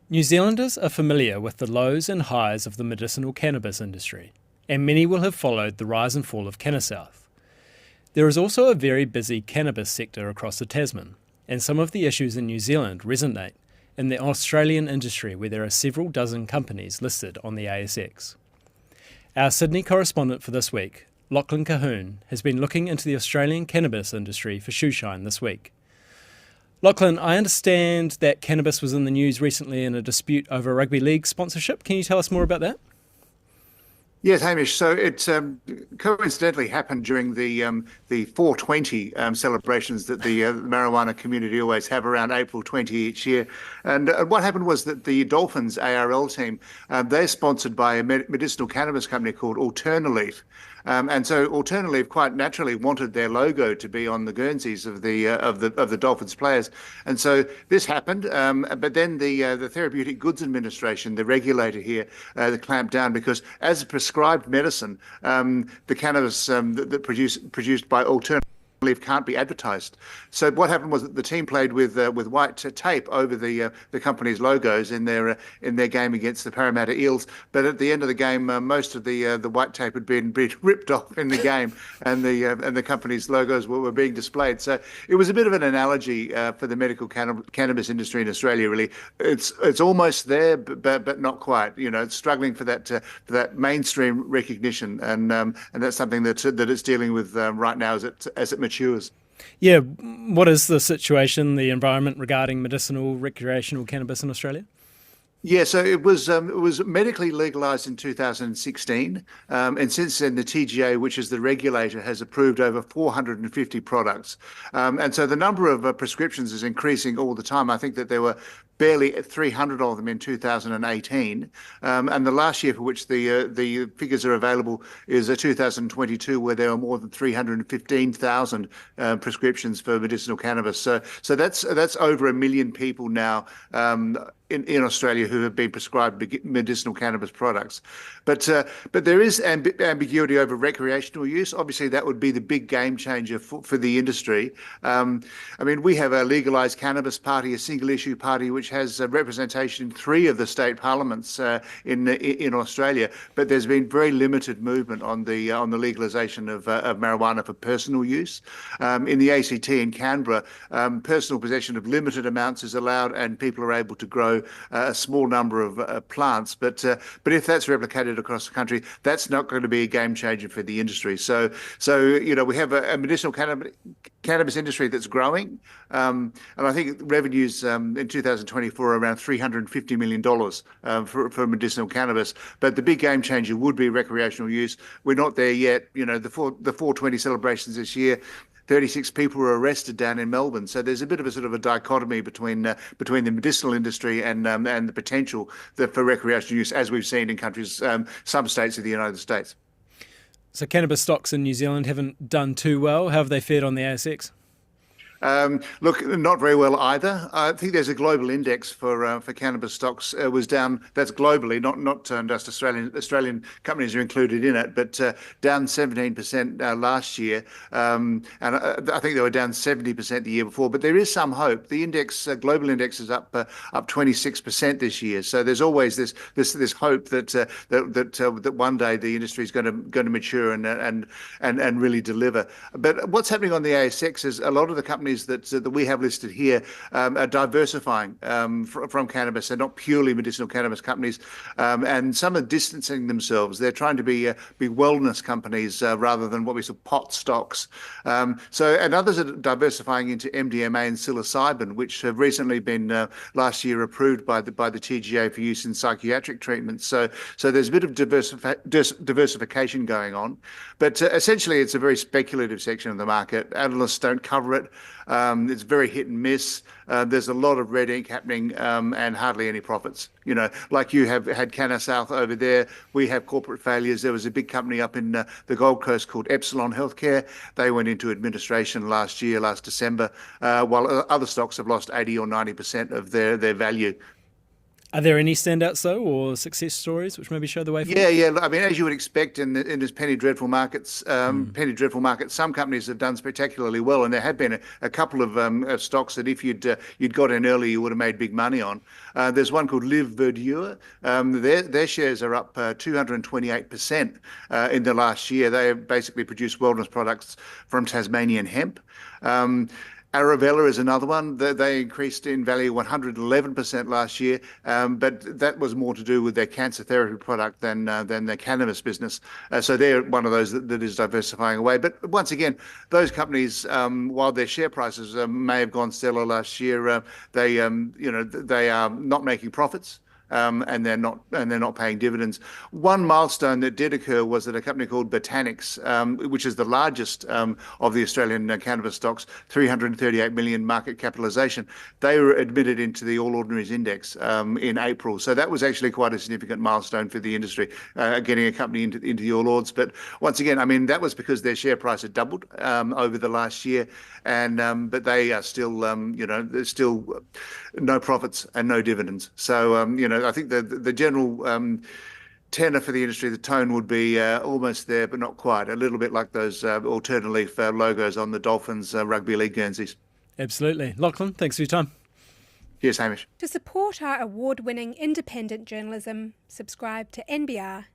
New Zealanders are familiar with the lows and highs of the medicinal cannabis industry, and many will have followed the rise and fall of Cannasouth. There is also a very busy cannabis sector across the Tasman, and some of the issues in New Zealand resonate in the Australian industry where there are several dozen companies listed on the ASX. Our Sydney correspondent for this week, Lachlan Cahoon, has been looking into the Australian cannabis industry for Shoeshine this week. Lachlan, I understand that cannabis was in the news recently in a dispute over rugby league sponsorship. Can you tell us more about that? Yes, Hamish. So it coincidentally happened during the 420 celebrations that the marijuana community always have around April 20 each year. And what happened was that the Dolphins ARL team, they're sponsored by a medicinal cannabis company called Alternaleaf. And so Alternaleaf quite naturally wanted their logo to be on the Guernseys of the Dolphins players, and so this happened. But then the Therapeutic Goods Administration, the regulator here, clamped down because as a prescribed medicine, the cannabis that produced by Alternaleaf can't be advertised. So what happened was that the team played with white tape over the company's logos in their game against the Parramatta Eels. But at the end of the game, most of the white tape had been ripped off in the game, and the company's logos were being displayed. So it was a bit of an analogy for the medical cannabis industry in Australia. Really, it's almost there, but not quite. You know, it's struggling for that mainstream recognition, and that's something that it's dealing with right now as it matures. Yeah, what is the situation, the environment regarding medicinal recreational cannabis in Australia? Yeah, so it was medically legalized in 2016, and since then the TGA, which is the regulator, has approved over 450 products, and so the number of prescriptions is increasing all the time. I think that there were barely 300 of them in 2018, and the last year for which the figures are available is 2022, where there are more than 315,000 prescriptions for medicinal cannabis. So that's over 1 million people now. In Australia who have been prescribed medicinal cannabis products. But there is ambiguity over recreational use. Obviously, that would be the big game changer for the industry. I mean, we have a legalised cannabis party, a single issue party, which has representation in 3 of the state parliaments in Australia. But there's been very limited movement on the legalisation of marijuana for personal use. In the ACT in Canberra, personal possession of limited amounts is allowed, and people are able to grow a small number of plants, but if that's replicated across the country, that's not going to be a game changer for the industry. So you know, we have a medicinal cannabis industry that's growing, and I think revenues in 2024 are around $350 million for medicinal cannabis. But the big game changer would be recreational use. We're not there yet. You know, the 420 celebrations this year, 36 people were arrested down in Melbourne. So there's a bit of a sort of a dichotomy between the medicinal industry and the potential for recreational use, as we've seen in countries, some states of the United States. So cannabis stocks in New Zealand haven't done too well. How have they fared on the ASX? Look, not very well either. I think there's a global index for cannabis stocks. Was down. That's globally, not just Australian. Australian companies are included in it, but down 17% last year, and I think they were down 70% the year before. But there is some hope. The index, global index, is up 26% this year. So there's always this hope that one day the industry is going to mature and really deliver. But what's happening on the ASX is a lot of the companies that we have listed here are diversifying from cannabis. They're not purely medicinal cannabis companies, and some are distancing themselves. They're trying to be wellness companies rather than what we call pot stocks. And others are diversifying into MDMA and psilocybin, which have recently been last year approved by the TGA for use in psychiatric treatments. So there's a bit of diversification going on, but essentially it's a very speculative section of the market. Analysts don't cover it. It's very hit and miss. There's a lot of red ink happening and hardly any profits. You know, like you have had Cannasouth over there. We have corporate failures. There was a big company up in the Gold Coast called Epsilon Healthcare. They went into administration last December, while other stocks have lost 80 or 90% of their value. Are there any standouts though, or success stories which maybe show the way forward? Yeah. I mean, as you would expect in this penny dreadful markets, some companies have done spectacularly well, and there have been a couple of stocks that if you'd got in early, you would have made big money on. There's one called Live Verdure. Their shares are up 228% in the last year. They basically produce wellness products from Tasmanian hemp. Arabella is another one. They increased in value 111% last year, but that was more to do with their cancer therapy product than their cannabis business. So they're one of those that is diversifying away. But once again, those companies, while their share prices may have gone stellar last year, they are not making profits. And they're not paying dividends. One milestone that did occur was that a company called Botanics, which is the largest of the Australian cannabis stocks, 338 million market capitalisation, they were admitted into the All Ordinaries Index in April. So that was actually quite a significant milestone for the industry, getting a company into the All Ords. But once again, I mean, that was because their share price had doubled over the last year, and but they are still, there's still no profits and no dividends. So, I think the general tenor for the industry, the tone would be almost there, but not quite. A little bit like those alternate leaf logos on the Dolphins rugby league Guernseys. Absolutely. Lachlan, thanks for your time. Cheers, Hamish. To support our award-winning independent journalism, subscribe to nbr.co.nz.